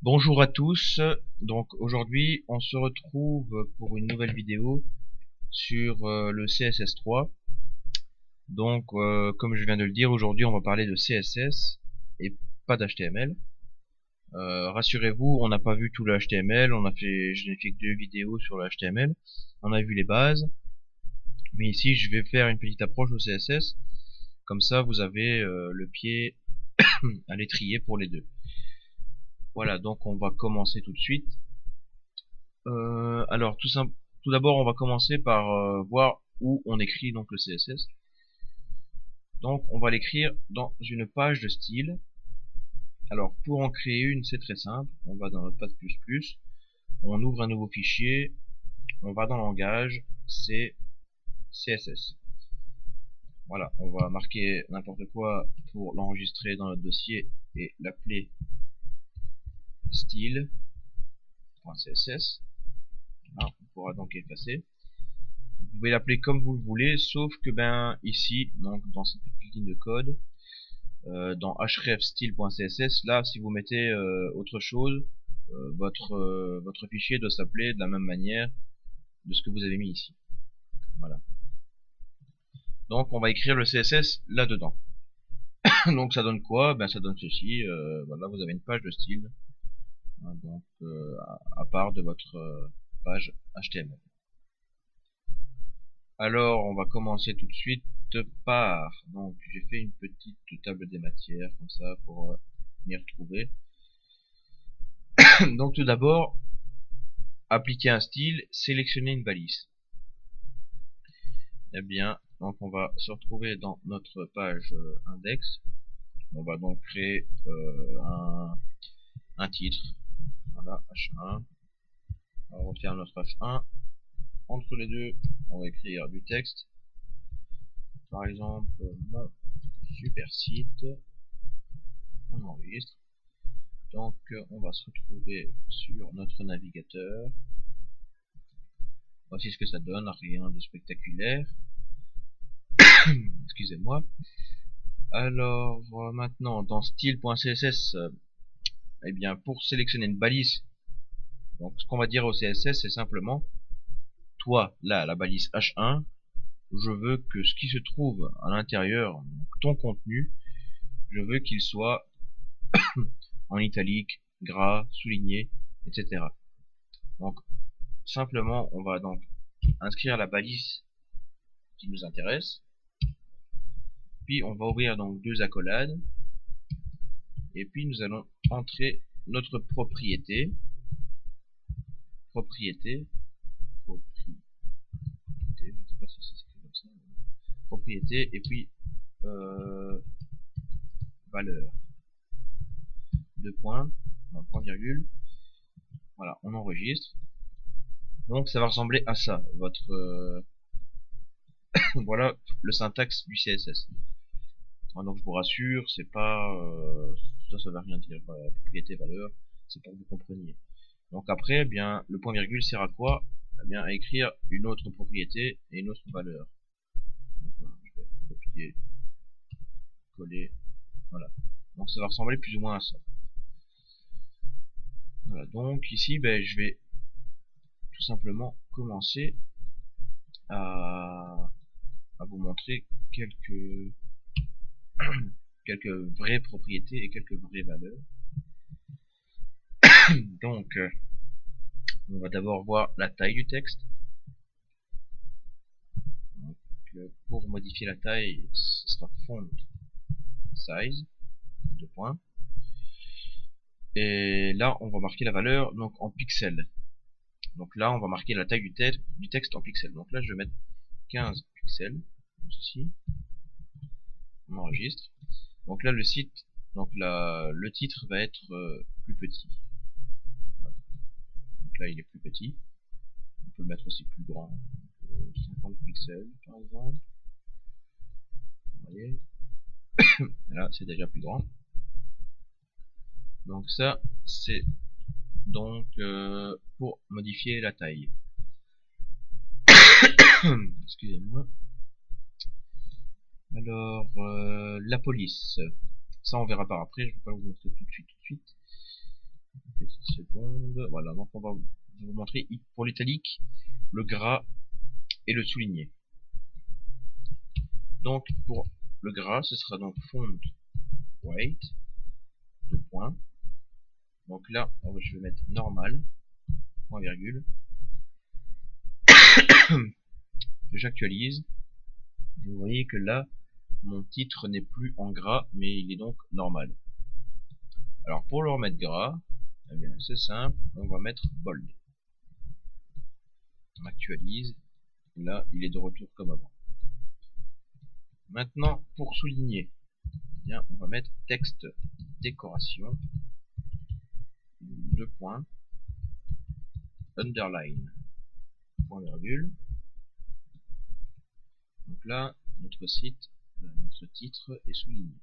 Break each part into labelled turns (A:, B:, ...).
A: Bonjour à tous, donc aujourd'hui on se retrouve pour une nouvelle vidéo sur le CSS3. Donc comme je viens de le dire, aujourd'hui on va parler de CSS et pas d'HTML. Rassurez-vous, on n'a pas vu tout le HTML, je n'ai fait que 2 vidéos sur le HTML, on a vu les bases, mais ici je vais faire une petite approche au CSS, comme ça vous avez le pied à l'étrier pour les deux. Voilà, donc on va commencer tout de suite. Alors tout d'abord, on va commencer par voir où on écrit donc le CSS. Donc on va l'écrire dans une page de style. Alors pour en créer une, c'est très simple. On va dans Notepad++, on ouvre un nouveau fichier, on va dans langage, c'est CSS. Voilà, on va marquer n'importe quoi pour l'enregistrer dans notre dossier et l'appeler style.css. Voilà, on pourra donc effacer. Vous pouvez l'appeler comme vous le voulez, sauf que ici, donc dans cette petite ligne de code, dans hrefstyle.css, là si vous mettez autre chose, votre fichier doit s'appeler de la même manière de ce que vous avez mis ici. Voilà. Donc on va écrire le CSS là-dedans. Donc ça donne quoi? Ça donne ceci. Voilà, vous avez une page de style, hein, donc à part de votre page HTML. Alors, on va commencer tout de suite par, donc j'ai fait une petite table des matières, comme ça, pour m'y retrouver. Donc tout d'abord, appliquer un style, sélectionner une balise. Eh bien, donc on va se retrouver dans notre page index. On va donc créer un titre. Voilà, H1. On retient notre H1. Entre les deux, on va écrire du texte. Par exemple, mon super site. On enregistre. Donc on va se retrouver sur notre navigateur. Voici ce que ça donne, rien de spectaculaire. Excusez-moi. Alors maintenant dans style.css, eh bien pour sélectionner une balise, donc ce qu'on va dire au CSS c'est simplement, toi là la balise H1, je veux que ce qui se trouve à l'intérieur, donc ton contenu, je veux qu'il soit en italique, gras, souligné, etc. Donc simplement on va donc inscrire la balise qui nous intéresse, puis on va ouvrir donc deux accolades, et puis nous allons entrer notre propriété, je ne sais pas si c'est écrit comme ça, propriété, et puis valeur, deux points, point virgule, voilà, on enregistre. Donc ça va ressembler à ça, votre voilà le syntaxe du CSS. Donc je vous rassure, c'est pas ça veut rien dire, propriété valeur, c'est pour que vous compreniez. Donc après, eh bien le point virgule sert à quoi? Eh bien à écrire une autre propriété et une autre valeur. Donc, je vais copier, coller, voilà. Donc ça va ressembler plus ou moins à ça. Voilà, donc ici je vais tout simplement commencer à vous montrer quelques quelques vraies propriétés et quelques vraies valeurs. Donc on va d'abord voir la taille du texte. Donc, pour modifier la taille, ce sera font size, deux points. Et là on va marquer la valeur donc en pixels. Donc là on va marquer la taille du texte en pixels. Donc là je vais mettre 15 pixels, comme ceci. On enregistre. Donc là le site, donc là le titre va être plus petit. Voilà. Donc là il est plus petit. On peut le mettre aussi plus grand. 50 pixels par exemple. Vous voyez. Là c'est déjà plus grand. Donc ça c'est donc pour modifier la taille. Excusez-moi. Alors la police. Ça on verra par après, je vais pas vous montrer tout de suite. fond. Voilà, donc on va vous montrer pour l'italique, le gras et le souligné. Donc pour le gras, ce sera donc font weight, 2 points. Donc là, je vais mettre normal, point virgule. J'actualise. Vous voyez que là, mon titre n'est plus en gras, mais il est donc normal. Alors pour le remettre gras, eh bien c'est simple, on va mettre bold. On actualise. Là, il est de retour comme avant. Maintenant, pour souligner, eh bien, on va mettre texte décoration, 2 points, underline, point virgule. Donc là, notre site, notre titre est souligné.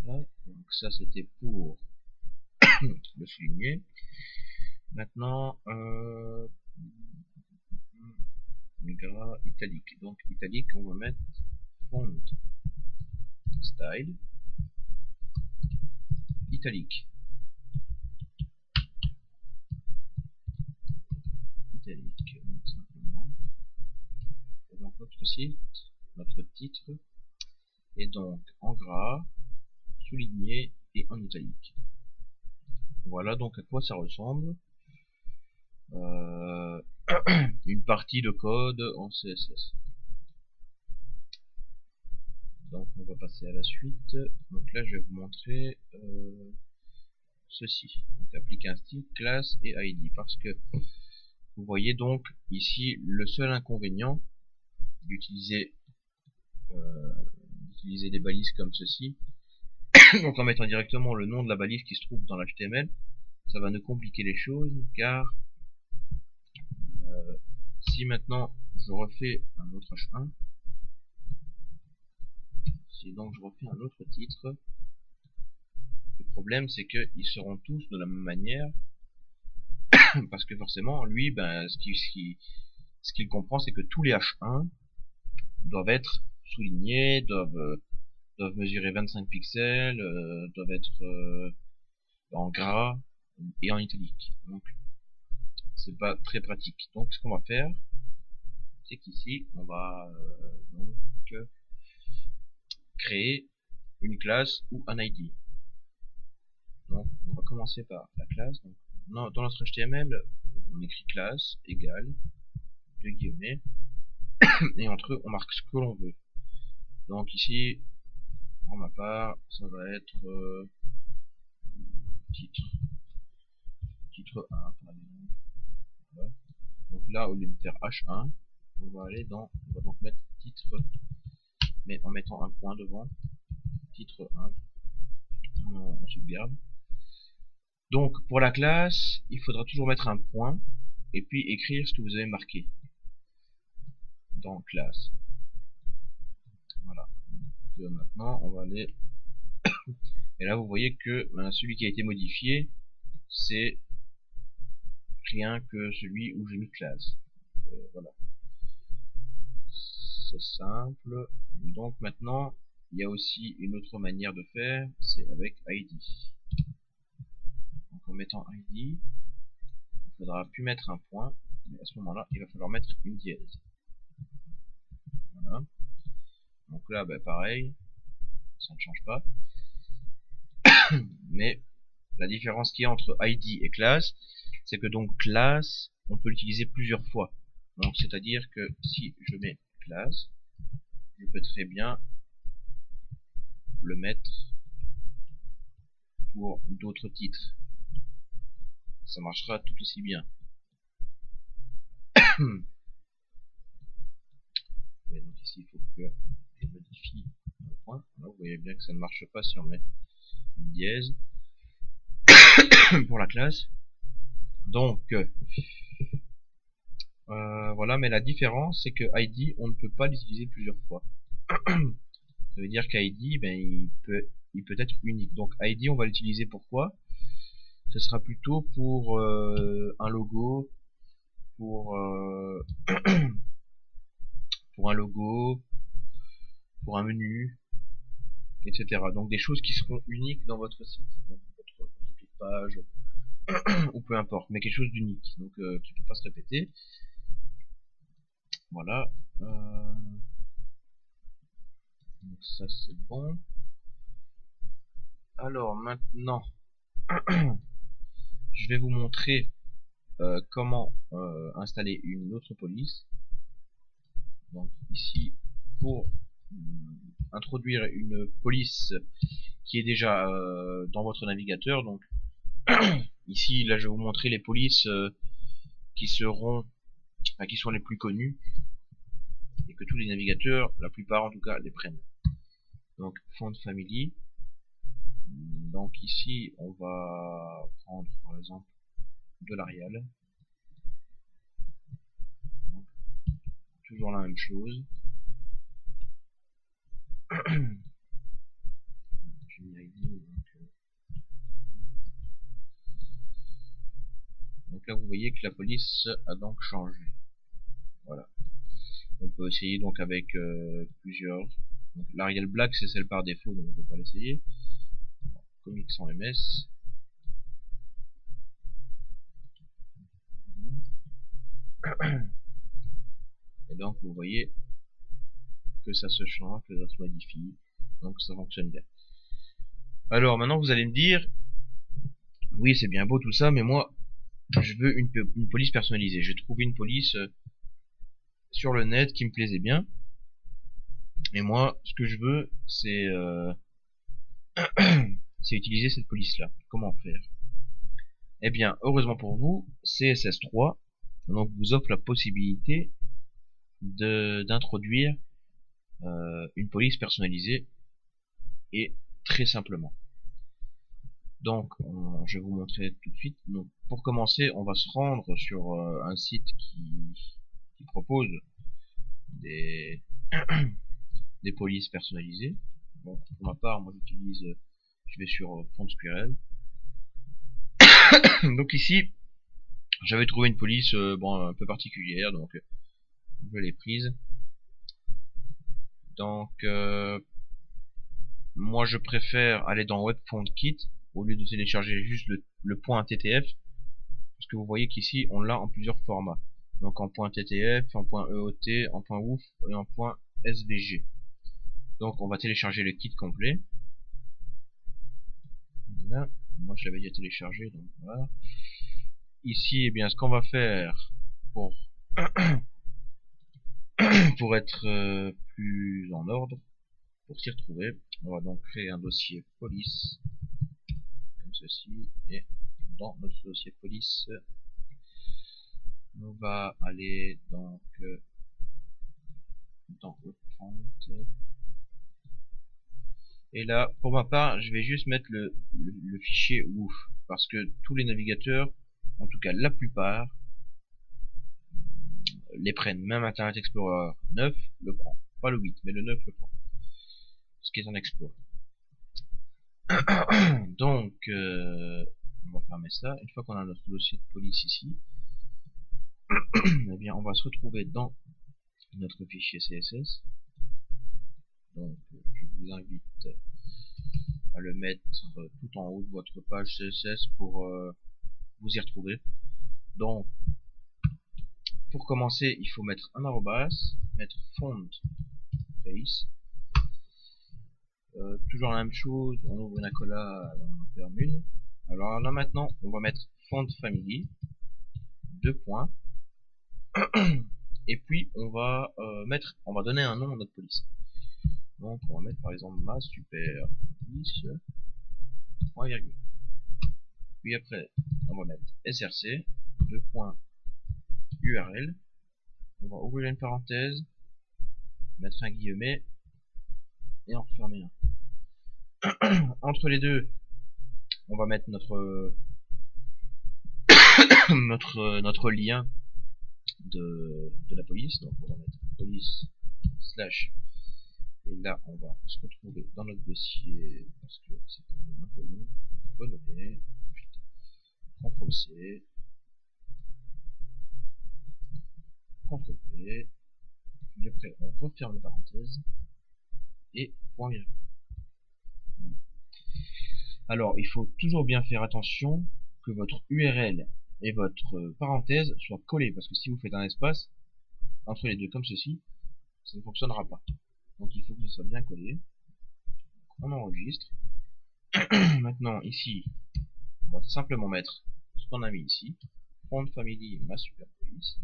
A: Voilà, donc ça c'était pour le souligner. Maintenant, gras italique. Donc italique, on va mettre font style italique. Italique, donc simplement. Et donc notre site, notre titre est donc en gras, souligné et en italique. Voilà donc à quoi ça ressemble. Une partie de code en CSS. Donc on va passer à la suite. Donc là je vais vous montrer ceci. Donc appliquer un style, classe et ID. Parce que vous voyez donc ici le seul inconvénient d'utiliser des balises comme ceci. Donc en mettant directement le nom de la balise qui se trouve dans l'HTML, ça va nous compliquer les choses car si maintenant je refais un autre H1, si donc je refais un autre titre, le problème c'est qu'ils seront tous de la même manière parce que forcément lui ben, ce qu'il comprend c'est que tous les H1 doivent être soulignés, doivent mesurer 25 pixels, doivent être en gras et en italique. Donc c'est pas très pratique. Donc ce qu'on va faire, c'est qu'ici on va donc créer une classe ou un ID. Donc on va commencer par la classe. Donc, dans notre HTML, on écrit classe égale 2 guillemets et entre eux on marque ce que l'on veut. Donc ici, pour ma part, ça va être titre 1 par exemple. Voilà. Donc là, au lieu de faire H1, on va donc mettre titre, mais en mettant un point devant, titre 1 en subverbe. Donc pour la classe, il faudra toujours mettre un point et puis écrire ce que vous avez marqué dans classe. Voilà. Donc, maintenant, on va aller et là vous voyez que celui qui a été modifié, c'est rien que celui où j'ai mis classe. Voilà. C'est simple. Donc maintenant, il y a aussi une autre manière de faire, c'est avec ID. Donc en mettant ID, il faudra plus mettre un point, mais à ce moment-là, il va falloir mettre une dièse. Voilà. Donc là, bah, pareil, ça ne change pas. Mais la différence qu'il y a entre ID et classe, c'est que donc classe, on peut l'utiliser plusieurs fois. Donc c'est-à-dire que si je mets classe, je peux très bien le mettre pour d'autres titres. Ça marchera tout aussi bien. Ouais, donc ici il faut que je modifie le point. Là, vous voyez bien que ça ne marche pas si on met une dièse pour la classe. Donc voilà, mais la différence c'est que ID on ne peut pas l'utiliser plusieurs fois. Ça veut dire qu'ID ben, il peut être unique. Donc ID on va l'utiliser pourquoi? Ce sera plutôt pour un logo, pour pour un logo, pour un menu, etc. Donc des choses qui seront uniques dans votre site, donc votre pied de page, ou peu importe, mais quelque chose d'unique, donc qui peut pas se répéter. Voilà. Donc ça c'est bon. Alors maintenant, je vais vous montrer comment installer une autre police. Donc ici, pour introduire une police qui est déjà dans votre navigateur, donc ici, là je vais vous montrer les polices qui seront, enfin, qui sont les plus connues et que tous les navigateurs, la plupart en tout cas, les prennent. Donc Font Family. Donc ici, on va prendre par exemple de l'Arial. Toujours la même chose. Donc là vous voyez que la police a donc changé. Voilà. On peut essayer donc avec plusieurs. L'Arial Black c'est celle par défaut, donc je ne vais pas l'essayer. Comics en MS. Et donc vous voyez que ça se change, que ça se modifie, donc ça fonctionne bien. Alors maintenant vous allez me dire, oui c'est bien beau tout ça, mais moi je veux une police personnalisée. J'ai trouvé une police sur le net qui me plaisait bien, et moi ce que je veux c'est c'est utiliser cette police là. Comment faire? Eh bien heureusement pour vous, CSS3 donc vous offre la possibilité d'introduire une police personnalisée et très simplement. Donc, je vais vous montrer tout de suite. Donc, pour commencer, on va se rendre sur un site qui propose des, des polices personnalisées. Bon, pour ma part, moi j'utilise, je vais sur Font Squirrel. Donc ici, j'avais trouvé une police bon, un peu particulière, donc je l'ai prise. Donc, moi je préfère aller dans WebFontKit au lieu de télécharger juste le point .ttf. Parce que vous voyez qu'ici on l'a en plusieurs formats. Donc en .ttf, en .eot, en .wouf et en .svg. Donc on va télécharger le kit complet. Voilà. Moi je l'avais déjà téléchargé, donc voilà. Ici, eh bien, ce qu'on va faire pour pour être plus en ordre, pour s'y retrouver, on va donc créer un dossier police comme ceci, et dans notre dossier police, on va aller donc dans Front. Et là, pour ma part, je vais juste mettre le fichier WOOF, parce que tous les navigateurs, en tout cas la plupart, les prennent. Même Internet Explorer 9 le prend. Pas le 8, mais le 9 le prend. Ce qui est un exploit. Donc, on va fermer ça. Une fois qu'on a notre dossier de police ici, eh bien, on va se retrouver dans notre fichier CSS. Donc, je vous invite à le mettre tout en haut de votre page CSS pour vous y retrouver. Donc, pour commencer, il faut mettre un arrobas, mettre font face. Toujours la même chose, on ouvre une accolade, on en ferme une. Alors là maintenant, on va mettre font family, deux points. Et puis on va on va donner un nom à notre police. Donc on va mettre par exemple ma super police, point virgule. Puis après, on va mettre src, deux points url. On va ouvrir une parenthèse, mettre un guillemet et en refermer un. Entre les deux, on va mettre notre notre lien de la police. Donc on va mettre police slash, et là on va se retrouver dans notre dossier parce que c'est un peu long. On va nommer CTRL C, CTRL P, puis après on referme la parenthèse et point virgule. Alors, il faut toujours bien faire attention que votre URL et votre parenthèse soient collés, parce que si vous faites un espace entre les deux comme ceci, ça ne fonctionnera pas. Donc il faut que ce soit bien collé. On enregistre. Maintenant, ici, on va simplement mettre ce qu'on a mis ici. Font family ma super police.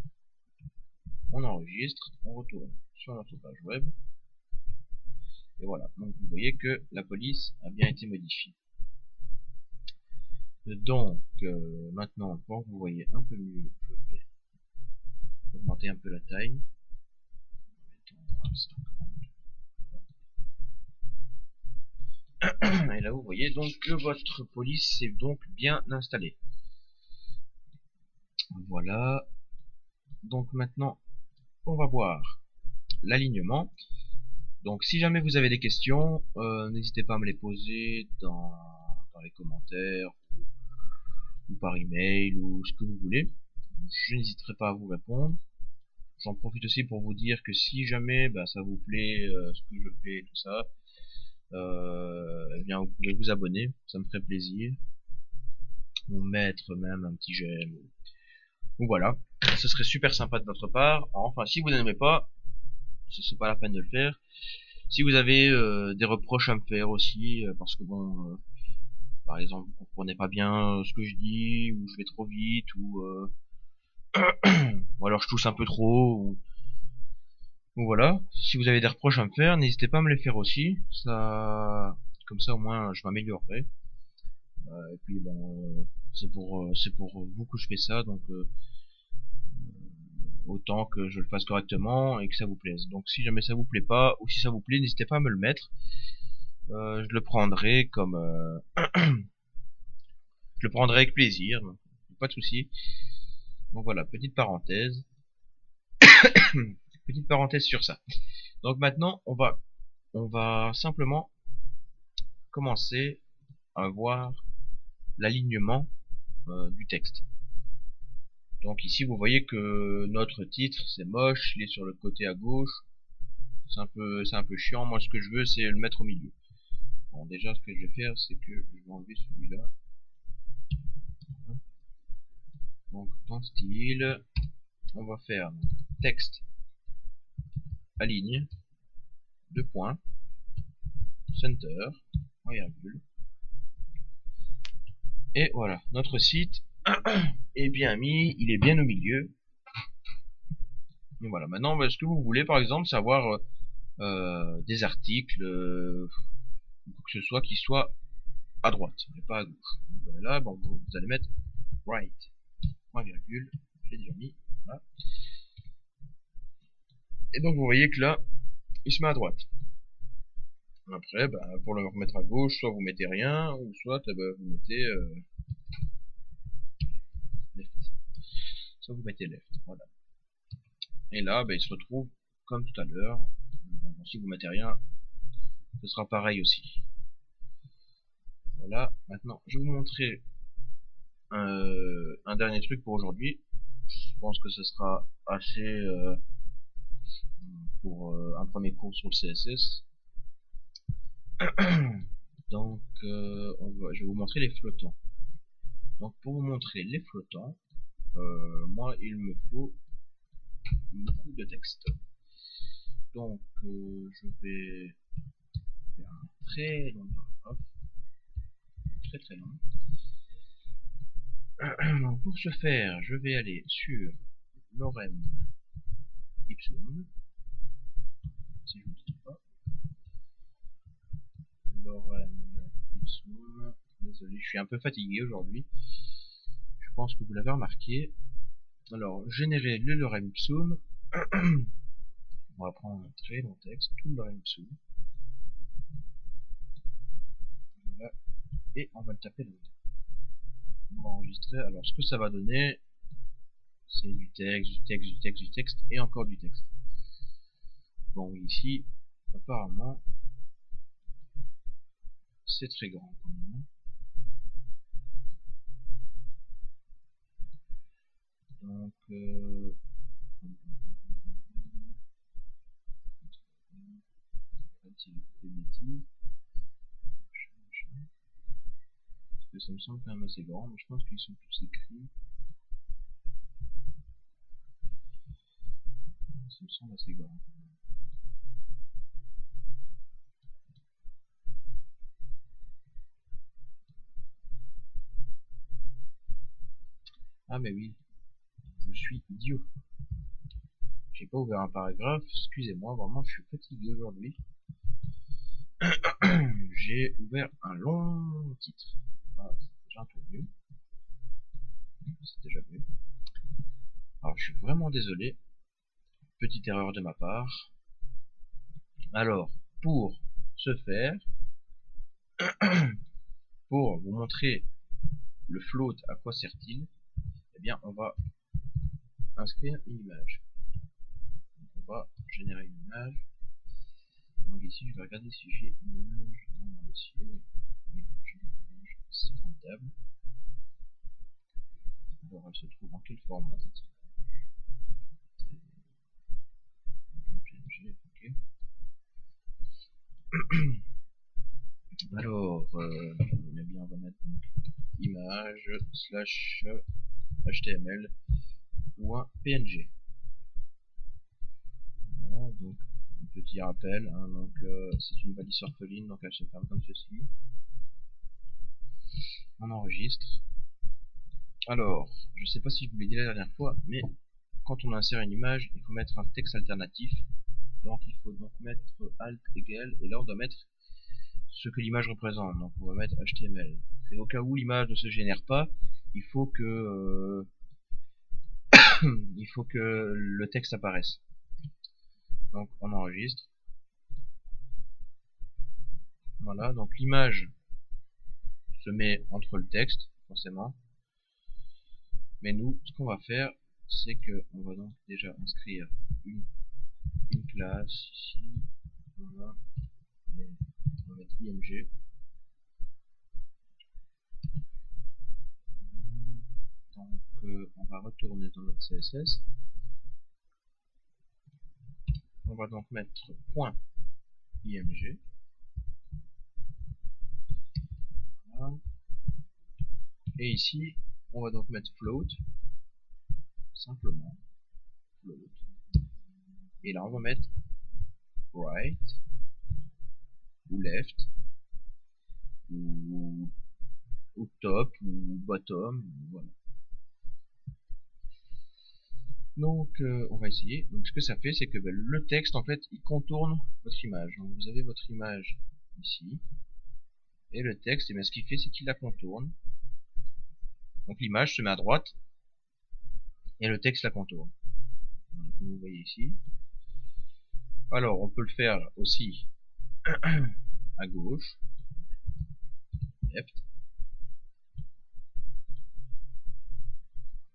A: On enregistre, on retourne sur notre page web. Et voilà, donc vous voyez que la police a bien été modifiée. Donc, maintenant, pour que vous voyez un peu mieux, je vais augmenter un peu la taille. Et là, vous voyez donc que votre police est donc bien installée. Voilà. Donc maintenant, on va voir l'alignement. Donc si jamais vous avez des questions, n'hésitez pas à me les poser dans les commentaires ou par email ou ce que vous voulez. Je n'hésiterai pas à vous répondre. J'en profite aussi pour vous dire que si jamais ça vous plaît ce que je fais, tout ça, eh bien vous pouvez vous abonner, ça me ferait plaisir. Ou mettre même un petit j'aime. Ou voilà, ce serait super sympa de votre part. Enfin, si vous n'aimez pas, c'est pas la peine de le faire. Si vous avez des reproches à me faire aussi, parce que bon, par exemple, vous comprenez pas bien ce que je dis, ou je vais trop vite, ou alors je tousse un peu trop, ou voilà. Si vous avez des reproches à me faire, n'hésitez pas à me les faire aussi. Ça, comme ça au moins je m'améliorerai. Et puis bon, c'est pour vous que je fais ça, donc autant que je le fasse correctement et que ça vous plaise. Donc si jamais ça vous plaît pas, ou si ça vous plaît, n'hésitez pas à me le mettre. Je le prendrai comme je le prendrai avec plaisir, pas de souci. Donc voilà, petite parenthèse. Petite parenthèse sur ça. Donc maintenant, on va simplement commencer à voir l'alignement du texte. Donc ici, vous voyez que notre titre, c'est moche, il est sur le côté à gauche. C'est un peu chiant. Moi, ce que je veux, c'est le mettre au milieu. Bon, déjà, ce que je vais faire, c'est que je vais enlever celui-là. Donc, dans style, on va faire texte aligne, deux points, center, en virgule. Et voilà, notre site est bien mis, il est bien au milieu. Et voilà, maintenant, ce que vous voulez, par exemple, savoir des articles, ou que ce soit qui soit à droite, mais pas à gauche. Donc, là, bon, vous allez mettre right, point virgule, je l'ai déjà mis, voilà. Et donc vous voyez que là, il se met à droite. Après, pour le remettre à gauche, soit vous mettez rien, ou soit vous mettez left. Soit vous mettez left, voilà. Et là, il se retrouve comme tout à l'heure. Si vous mettez rien, ce sera pareil aussi. Voilà, maintenant, je vais vous montrer un dernier truc pour aujourd'hui. Je pense que ce sera assez pour un premier cours sur le CSS. Donc, je vais vous montrer les flottants. Donc, pour vous montrer les flottants, moi, il me faut beaucoup de texte. Donc, je vais faire un très long paragraphe, très long. Pour ce faire, je vais aller sur lorem ipsum, si je ne me trompe pas. Lorem ipsum, désolé, je suis un peu fatigué aujourd'hui. Je pense que vous l'avez remarqué. Alors, générer le lorem ipsum. On va prendre un très long texte, tout le lorem ipsum. Voilà. Et on va le taper là-dedans. On va enregistrer. Alors, ce que ça va donner, c'est du texte, du texte, du texte, du texte, et encore du texte. Bon, ici, apparemment, c'est très grand quand même. Donc, des bêtises. que ça me semble quand même assez grand, mais je pense qu'ils sont tous écrits. Ça me semble assez grand. Ah mais oui, je suis idiot. J'ai pas ouvert un paragraphe, excusez-moi, vraiment je suis fatigué aujourd'hui. J'ai ouvert un long titre. Voilà, c'est déjà un peu mieux. C'est déjà mieux. Alors je suis vraiment désolé. Petite erreur de ma part. Alors, pour ce faire, pour vous montrer le float à quoi sert-il, eh bien on va inscrire une image. Donc, on va générer une image. Donc ici je vais regarder si j'ai une image dans mon dossier. Oui, j'ai une image, c'est formidable. Alors elle se trouve en quel format cette image? Ok. Alors, eh bien on va mettre donc image slash html ou un png. Voilà, donc un petit rappel, hein, donc c'est une valise orpheline, donc elle se ferme comme ceci. On enregistre. Alors, je sais pas si je vous l'ai dit la dernière fois, mais quand on insère une image, il faut mettre un texte alternatif. Donc il faut donc mettre alt égal, et là on doit mettre ce que l'image représente. Donc on va mettre HTML. C'est au cas où l'image ne se génère pas, il faut que il faut que le texte apparaisse. Donc on enregistre. Voilà, donc l'image se met entre le texte, forcément. Mais nous, ce qu'on va faire, c'est que on va donc déjà inscrire une classe ici. Voilà. Et on va mettre img. Donc on va retourner dans notre CSS. On va donc mettre .img. Voilà. Et ici, on va donc mettre float. Simplement. Float. Et là, on va mettre right ou left ou top ou bottom. Voilà. Donc on va essayer. Donc ce que ça fait, c'est que le texte en fait il contourne votre image. Donc vous avez votre image ici. Et le texte, ce qu'il fait, c'est qu'il la contourne. Donc l'image se met à droite et le texte la contourne. Donc, comme vous voyez ici. Alors on peut le faire aussi à gauche. Left.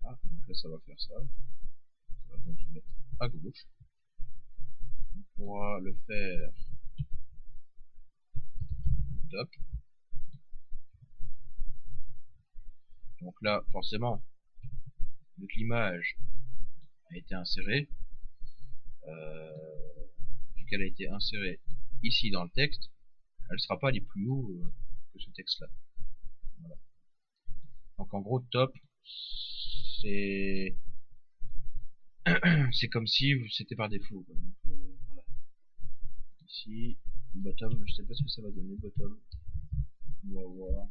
A: Voilà, donc là ça va faire ça. Ça va donc se mettre à gauche. On pourra le faire au top. Donc là, forcément, vu que l'image a été insérée, vu qu'elle a été insérée ici dans le texte, elle ne sera pas aller plus haut que ce texte-là. Voilà. Donc en gros, top, c'est c'est comme si c'était par défaut. Donc, voilà. Ici, bottom, je sais pas ce que ça va donner, bottom. On va voir.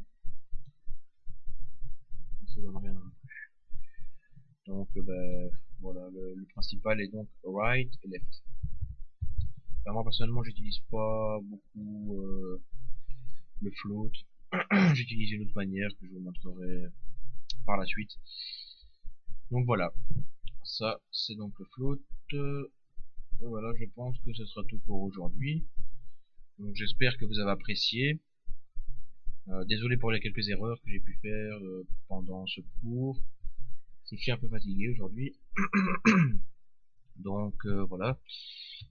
A: Ça donne rien non plus. Donc voilà, le principal est donc right et left. Enfin, moi personnellement j'utilise pas beaucoup le float. J'utilise une autre manière que je vous montrerai par la suite. Donc voilà, ça c'est donc le float. Et voilà, je pense que ce sera tout pour aujourd'hui. Donc j'espère que vous avez apprécié. Désolé pour les quelques erreurs que j'ai pu faire pendant ce cours. Je suis un peu fatigué aujourd'hui. Donc voilà.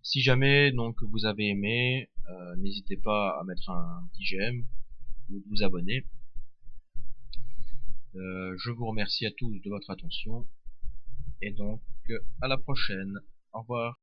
A: Si jamais donc vous avez aimé, n'hésitez pas à mettre un petit j'aime ou de vous abonner. Je vous remercie à tous de votre attention et donc à la prochaine. Au revoir.